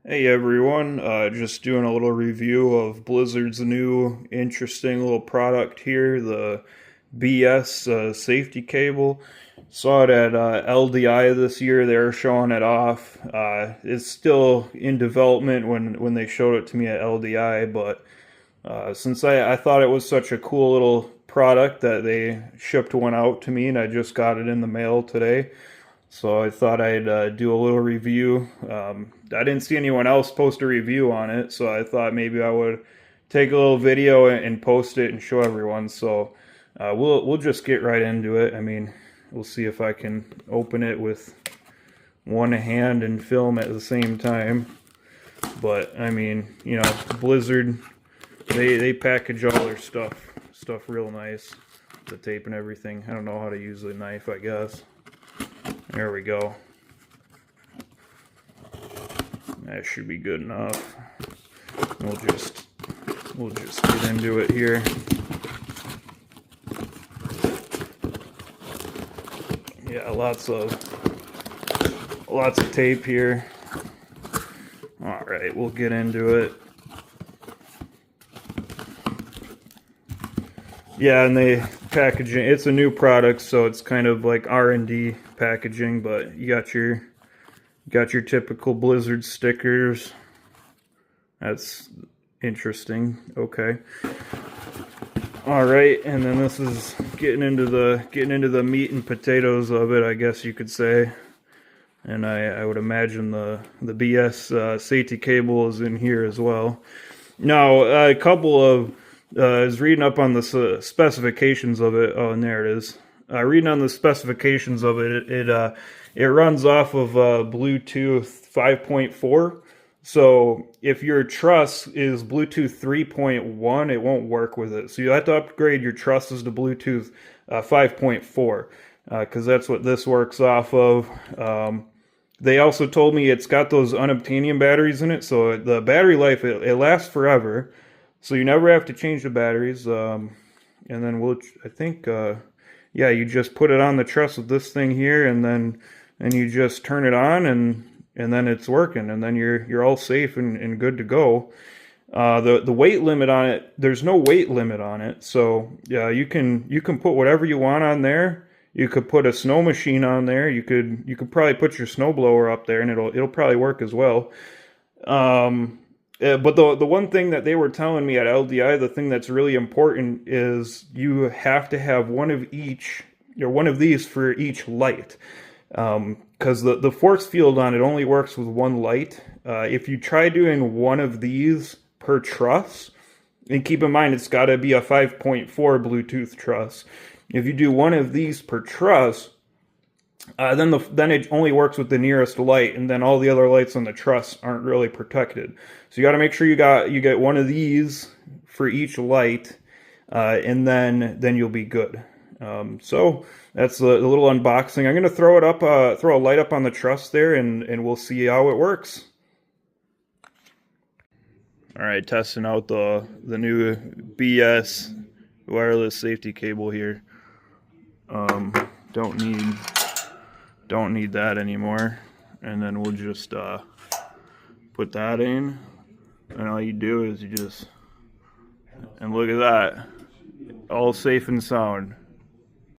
Hey everyone, just doing a little review of Blizzard's new interesting little product here, the BS safety cable. Saw it at LDI this year. They're showing it off. It's still in development when they showed it to me at LDI, but since I thought it was such a cool little product that they shipped one out to me, and I just got it in the mail today. So I thought I'd do a little review. I didn't see anyone else post a review on it, so I thought maybe I would take a little video and post it and show everyone. So we'll just get right into it. I mean, we'll see if I can open it with one hand and film at the same time. But I mean, Blizzard, they package all their stuff real nice, the tape and everything. I don't know how to use the knife, I guess. There we go. That should be good enough. We'll just get into it here. Yeah, lots of tape here. All right, we'll get into it. Yeah, and they packaging, it's a new product, so it's kind of like R&D packaging, but you got your typical Blizzard stickers. That's interesting. Okay. All right, and then this is getting into the meat and potatoes of it, I guess you could say. And I would imagine the BS safety cable is in here as well. Now, a couple of I was reading up on the specifications of it. Oh, and there it is. Reading on the specifications of it, it runs off of Bluetooth 5.4. So if your truss is Bluetooth 3.1, it won't work with it. So you have to upgrade your trusses to Bluetooth 5.4 because that's what this works off of. They also told me it's got those unobtainium batteries in it, so the battery life, it lasts forever. So you never have to change the batteries. And then I think, yeah, you just put it on the truss with this thing here, and you just turn it on, and then it's working, and then you're all safe and good to go. The weight limit on it, there's no weight limit on it, so yeah, you can put whatever you want on there. You could put a snow machine on there. You could probably put your snowblower up there, and it'll probably work as well. But the one thing that they were telling me at LDI, the thing that's really important is you have to have one of each, or one of these for each light. Because the force field on it only works with one light. If you try doing one of these per truss, and keep in mind it's got to be a 5.4 Bluetooth truss. If you do one of these per truss, then it only works with the nearest light, and then all the other lights on the truss aren't really protected. So you got to make sure you get one of these for each light, and then you'll be good. So that's the little unboxing. I'm gonna throw a light up on the truss there, and we'll see how it works. All right, testing out the new BS wireless safety cable here. Don't need that anymore, and then we'll just put that in, and all you do is and look at that, all safe and sound.